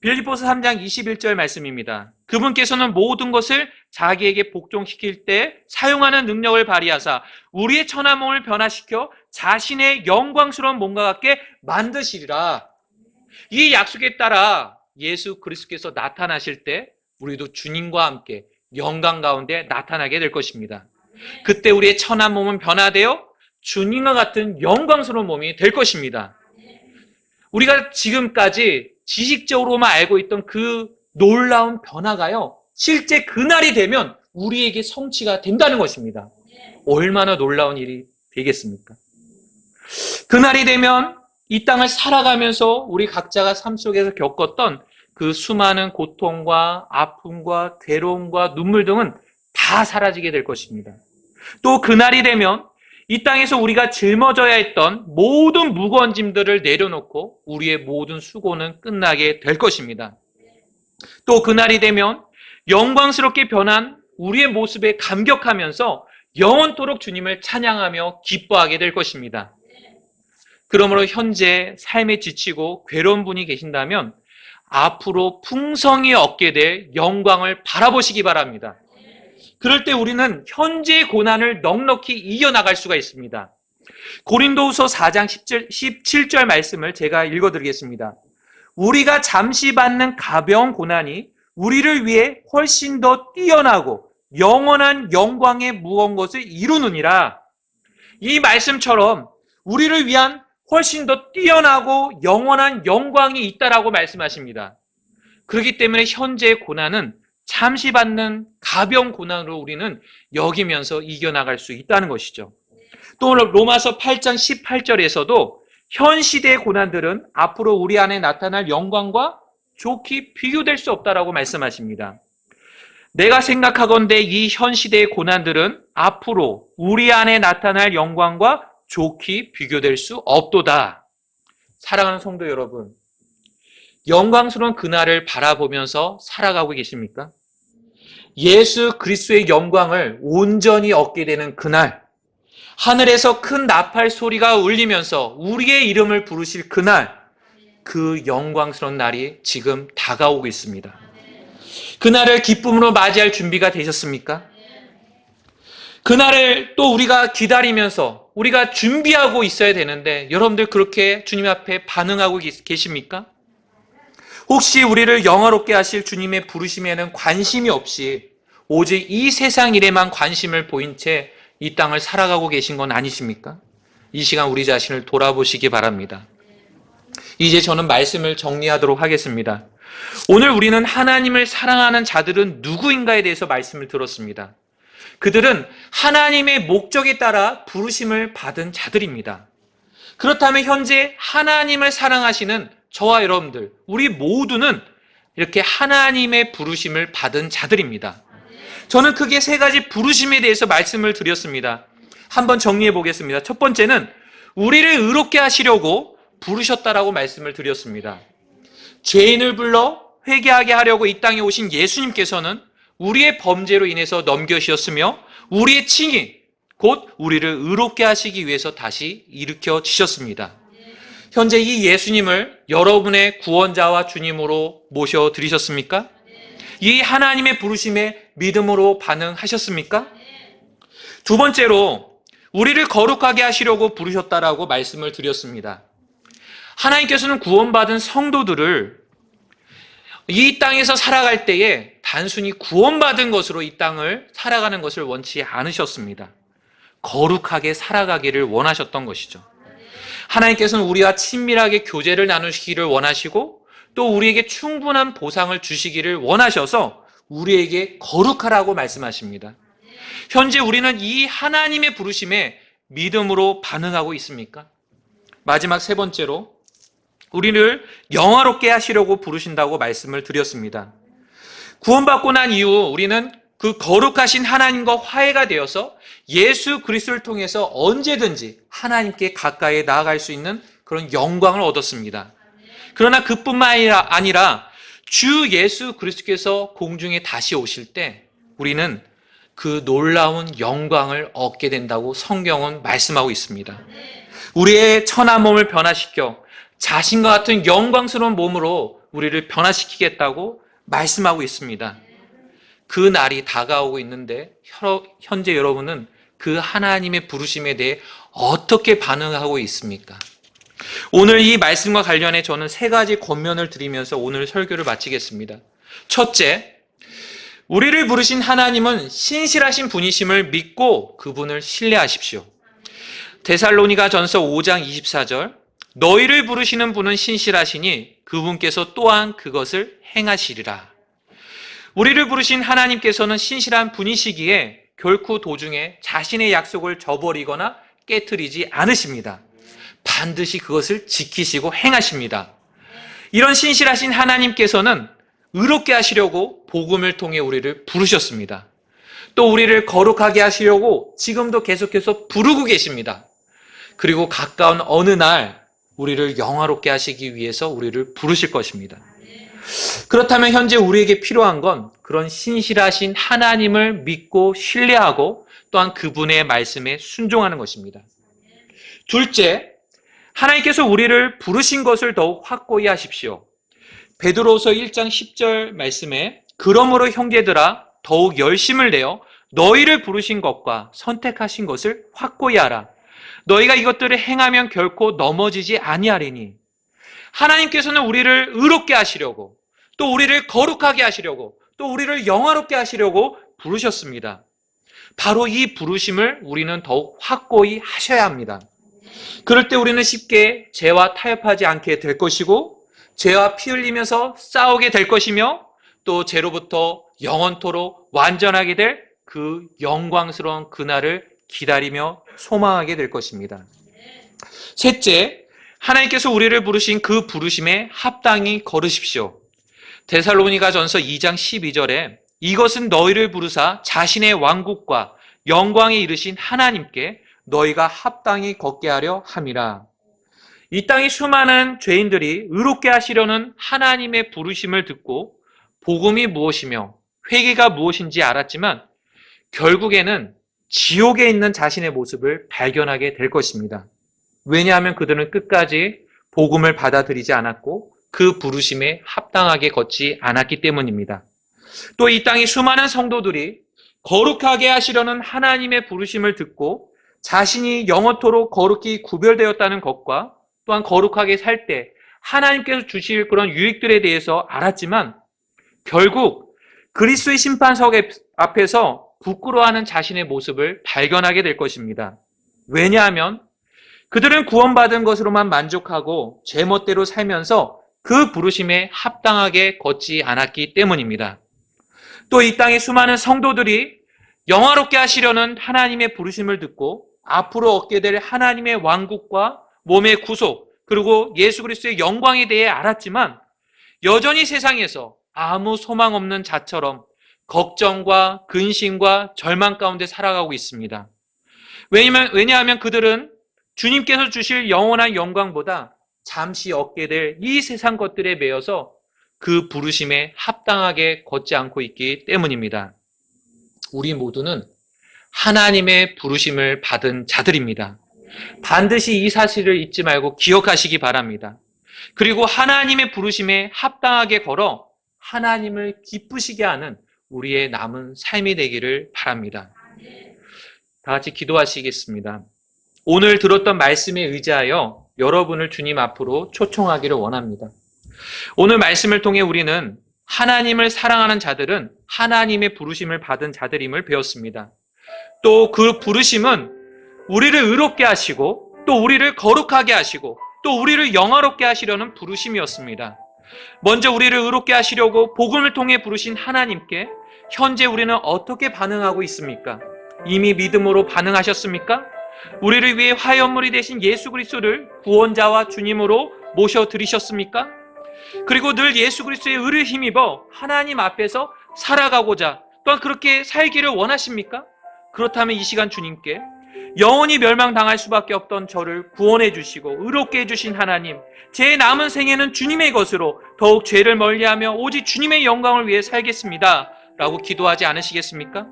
빌립보서 3장 21절 말씀입니다. 그분께서는 모든 것을 자기에게 복종시킬 때 사용하는 능력을 발휘하사 우리의 천한 몸을 변화시켜 자신의 영광스러운 몸과 같게 만드시리라. 이 약속에 따라 예수 그리스도께서 나타나실 때 우리도 주님과 함께 영광 가운데 나타나게 될 것입니다. 그때 우리의 천한 몸은 변화되어 주님과 같은 영광스러운 몸이 될 것입니다. 우리가 지금까지 지식적으로만 알고 있던 그 놀라운 변화가요, 실제 그날이 되면 우리에게 성취가 된다는 것입니다. 얼마나 놀라운 일이 되겠습니까? 그날이 되면 이 땅을 살아가면서 우리 각자가 삶 속에서 겪었던 그 수많은 고통과 아픔과 괴로움과 눈물 등은 다 사라지게 될 것입니다. 또 그날이 되면 이 땅에서 우리가 짊어져야 했던 모든 무거운 짐들을 내려놓고 우리의 모든 수고는 끝나게 될 것입니다. 또 그날이 되면 영광스럽게 변한 우리의 모습에 감격하면서 영원토록 주님을 찬양하며 기뻐하게 될 것입니다. 그러므로 현재 삶에 지치고 괴로운 분이 계신다면 앞으로 풍성히 얻게 될 영광을 바라보시기 바랍니다. 그럴 때 우리는 현재의 고난을 넉넉히 이겨나갈 수가 있습니다. 고린도후서 4장 17절 말씀을 제가 읽어드리겠습니다. 우리가 잠시 받는 가벼운 고난이 우리를 위해 훨씬 더 뛰어나고 영원한 영광의 무거운 것을 이루느니라. 이 말씀처럼 우리를 위한 훨씬 더 뛰어나고 영원한 영광이 있다라고 말씀하십니다. 그렇기 때문에 현재의 고난은 잠시 받는 가벼운 고난으로 우리는 여기면서 이겨나갈 수 있다는 것이죠. 또 로마서 8장 18절에서도 현 시대의 고난들은 앞으로 우리 안에 나타날 영광과 좋게 비교될 수 없다라고 말씀하십니다. 내가 생각하건대 이 현 시대의 고난들은 앞으로 우리 안에 나타날 영광과 좋게 비교될 수 없도다. 사랑하는 성도 여러분, 영광스러운 그날을 바라보면서 살아가고 계십니까? 예수 그리스도의 영광을 온전히 얻게 되는 그날, 하늘에서 큰 나팔 소리가 울리면서 우리의 이름을 부르실 그날, 그 영광스러운 날이 지금 다가오고 있습니다. 그날을 기쁨으로 맞이할 준비가 되셨습니까? 그날을 또 우리가 기다리면서 우리가 준비하고 있어야 되는데 여러분들 그렇게 주님 앞에 반응하고 계십니까? 혹시 우리를 영화롭게 하실 주님의 부르심에는 관심이 없이 오직 이 세상 일에만 관심을 보인 채 이 땅을 살아가고 계신 건 아니십니까? 이 시간 우리 자신을 돌아보시기 바랍니다. 이제 저는 말씀을 정리하도록 하겠습니다. 오늘 우리는 하나님을 사랑하는 자들은 누구인가에 대해서 말씀을 들었습니다. 그들은 하나님의 목적에 따라 부르심을 받은 자들입니다. 그렇다면 현재 하나님을 사랑하시는 저와 여러분들, 우리 모두는 이렇게 하나님의 부르심을 받은 자들입니다. 저는 크게 세 가지 부르심에 대해서 말씀을 드렸습니다. 한번 정리해 보겠습니다. 첫 번째는 우리를 의롭게 하시려고 부르셨다라고 말씀을 드렸습니다. 죄인을 불러 회개하게 하려고 이 땅에 오신 예수님께서는 우리의 범죄로 인해서 넘겨주셨으며 우리의 칭의, 곧 우리를 의롭게 하시기 위해서 다시 일으켜 주셨습니다. 현재 이 예수님을 여러분의 구원자와 주님으로 모셔드리셨습니까? 이 하나님의 부르심에 믿음으로 반응하셨습니까? 두 번째로 우리를 거룩하게 하시려고 부르셨다라고 말씀을 드렸습니다. 하나님께서는 구원받은 성도들을 이 땅에서 살아갈 때에 단순히 구원받은 것으로 이 땅을 살아가는 것을 원치 않으셨습니다. 거룩하게 살아가기를 원하셨던 것이죠. 하나님께서는 우리와 친밀하게 교제를 나누시기를 원하시고 또 우리에게 충분한 보상을 주시기를 원하셔서 우리에게 거룩하라고 말씀하십니다. 현재 우리는 이 하나님의 부르심에 믿음으로 반응하고 있습니까? 마지막 세 번째로 우리를 영화롭게 하시려고 부르신다고 말씀을 드렸습니다. 구원받고 난 이후 우리는 그 거룩하신 하나님과 화해가 되어서 예수 그리스도를 통해서 언제든지 하나님께 가까이 나아갈 수 있는 그런 영광을 얻었습니다. 그러나 그뿐만 아니라 주 예수 그리스도께서 공중에 다시 오실 때 우리는 그 놀라운 영광을 얻게 된다고 성경은 말씀하고 있습니다. 우리의 천한 몸을 변화시켜 자신과 같은 영광스러운 몸으로 우리를 변화시키겠다고 말씀하고 있습니다. 그 날이 다가오고 있는데 현재 여러분은 그 하나님의 부르심에 대해 어떻게 반응하고 있습니까? 오늘 이 말씀과 관련해 저는 세 가지 권면을 드리면서 오늘 설교를 마치겠습니다. 첫째, 우리를 부르신 하나님은 신실하신 분이심을 믿고 그분을 신뢰하십시오. 데살로니가전서 5장 24절, 너희를 부르시는 분은 신실하시니 그분께서 또한 그것을 행하시리라. 우리를 부르신 하나님께서는 신실한 분이시기에 결코 도중에 자신의 약속을 저버리거나 깨트리지 않으십니다. 반드시 그것을 지키시고 행하십니다. 이런 신실하신 하나님께서는 의롭게 하시려고 복음을 통해 우리를 부르셨습니다. 또 우리를 거룩하게 하시려고 지금도 계속해서 부르고 계십니다. 그리고 가까운 어느 날 우리를 영화롭게 하시기 위해서 우리를 부르실 것입니다. 그렇다면 현재 우리에게 필요한 건 그런 신실하신 하나님을 믿고 신뢰하고 또한 그분의 말씀에 순종하는 것입니다. 둘째, 하나님께서 우리를 부르신 것을 더욱 확고히 하십시오. 베드로서 1장 10절 말씀에 그러므로 형제들아 더욱 열심을 내어 너희를 부르신 것과 선택하신 것을 확고히 하라. 너희가 이것들을 행하면 결코 넘어지지 아니하리니. 하나님께서는 우리를 의롭게 하시려고 또 우리를 거룩하게 하시려고 또 우리를 영화롭게 하시려고 부르셨습니다. 바로 이 부르심을 우리는 더욱 확고히 하셔야 합니다. 그럴 때 우리는 쉽게 죄와 타협하지 않게 될 것이고 죄와 피 흘리면서 싸우게 될 것이며 또 죄로부터 영원토록 완전하게 될 그 영광스러운 그날을 기다리며 소망하게 될 것입니다. 셋째, 하나님께서 우리를 부르신 그 부르심에 합당히 걸으십시오. 데살로니가전서 2장 12절에 이것은 너희를 부르사 자신의 왕국과 영광에 이르신 하나님께 너희가 합당히 걷게 하려 함이라. 이 땅의 수많은 죄인들이 의롭게 하시려는 하나님의 부르심을 듣고 복음이 무엇이며 회개가 무엇인지 알았지만 결국에는 지옥에 있는 자신의 모습을 발견하게 될 것입니다. 왜냐하면 그들은 끝까지 복음을 받아들이지 않았고 그 부르심에 합당하게 걷지 않았기 때문입니다. 또 이 땅의 수많은 성도들이 거룩하게 하시려는 하나님의 부르심을 듣고 자신이 영원토록 거룩히 구별되었다는 것과 또한 거룩하게 살 때 하나님께서 주실 그런 유익들에 대해서 알았지만 결국 그리스도의 심판석 앞에서 부끄러워하는 자신의 모습을 발견하게 될 것입니다. 왜냐하면 그들은 구원받은 것으로만 만족하고 제멋대로 살면서 그 부르심에 합당하게 걷지 않았기 때문입니다. 또 이 땅의 수많은 성도들이 영화롭게 하시려는 하나님의 부르심을 듣고 앞으로 얻게 될 하나님의 왕국과 몸의 구속 그리고 예수 그리스도의 영광에 대해 알았지만 여전히 세상에서 아무 소망 없는 자처럼 걱정과 근심과 절망 가운데 살아가고 있습니다. 왜냐하면 그들은 주님께서 주실 영원한 영광보다 잠시 얻게 될 이 세상 것들에 매여서 그 부르심에 합당하게 걷지 않고 있기 때문입니다. 우리 모두는 하나님의 부르심을 받은 자들입니다. 반드시 이 사실을 잊지 말고 기억하시기 바랍니다. 그리고 하나님의 부르심에 합당하게 걸어 하나님을 기쁘시게 하는 우리의 남은 삶이 되기를 바랍니다. 다 같이 기도하시겠습니다. 오늘 들었던 말씀에 의지하여 여러분을 주님 앞으로 초청하기를 원합니다. 오늘 말씀을 통해 우리는 하나님을 사랑하는 자들은 하나님의 부르심을 받은 자들임을 배웠습니다. 또 그 부르심은 우리를 의롭게 하시고 또 우리를 거룩하게 하시고 또 우리를 영화롭게 하시려는 부르심이었습니다. 먼저 우리를 의롭게 하시려고 복음을 통해 부르신 하나님께 현재 우리는 어떻게 반응하고 있습니까? 이미 믿음으로 반응하셨습니까? 우리를 위해 화해연물이 되신 예수 그리스도를 구원자와 주님으로 모셔드리셨습니까? 그리고 늘 예수 그리스도의 의를 힘입어 하나님 앞에서 살아가고자 또한 그렇게 살기를 원하십니까? 그렇다면 이 시간 주님께 영원히 멸망당할 수밖에 없던 저를 구원해 주시고 의롭게 해주신 하나님, 제 남은 생애는 주님의 것으로 더욱 죄를 멀리하며 오직 주님의 영광을 위해 살겠습니다 라고 기도하지 않으시겠습니까?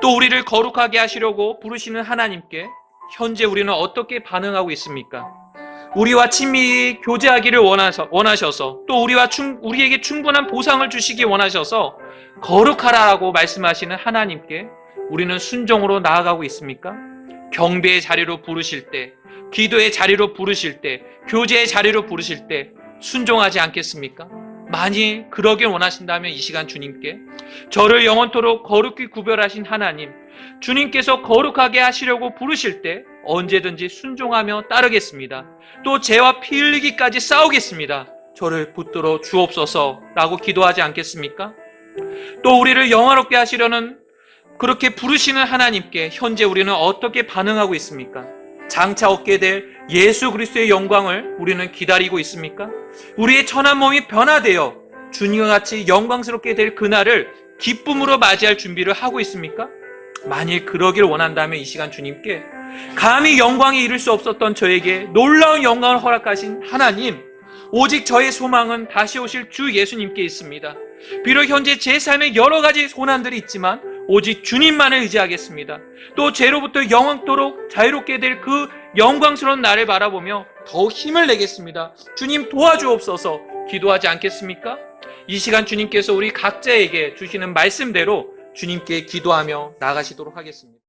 또 우리를 거룩하게 하시려고 부르시는 하나님께 현재 우리는 어떻게 반응하고 있습니까? 우리와 친밀히 교제하기를 원하셔서 또 우리에게 충분한 보상을 주시기 원하셔서 거룩하라고 말씀하시는 하나님께 우리는 순종으로 나아가고 있습니까? 경배의 자리로 부르실 때, 기도의 자리로 부르실 때, 교제의 자리로 부르실 때 순종하지 않겠습니까? 만일 그러길 원하신다면 이 시간 주님께 저를 영원토록 거룩히 구별하신 하나님, 주님께서 거룩하게 하시려고 부르실 때 언제든지 순종하며 따르겠습니다. 또 죄와 피 흘리기까지 싸우겠습니다. 저를 붙들어 주옵소서라고 기도하지 않겠습니까? 또 우리를 영화롭게 하시려는 그렇게 부르시는 하나님께 현재 우리는 어떻게 반응하고 있습니까? 장차 얻게 될 예수 그리스도의 영광을 우리는 기다리고 있습니까? 우리의 천한 몸이 변화되어 주님과 같이 영광스럽게 될 그날을 기쁨으로 맞이할 준비를 하고 있습니까? 만일 그러길 원한다면 이 시간 주님께 감히 영광에 이를 수 없었던 저에게 놀라운 영광을 허락하신 하나님, 오직 저의 소망은 다시 오실 주 예수님께 있습니다. 비록 현재 제 삶에 여러 가지 고난들이 있지만 오직 주님만을 의지하겠습니다. 또 죄로부터 영원토록 자유롭게 될 그 영광스러운 날을 바라보며 더욱 힘을 내겠습니다. 주님 도와주옵소서 기도하지 않겠습니까? 이 시간 주님께서 우리 각자에게 주시는 말씀대로 주님께 기도하며 나가시도록 하겠습니다.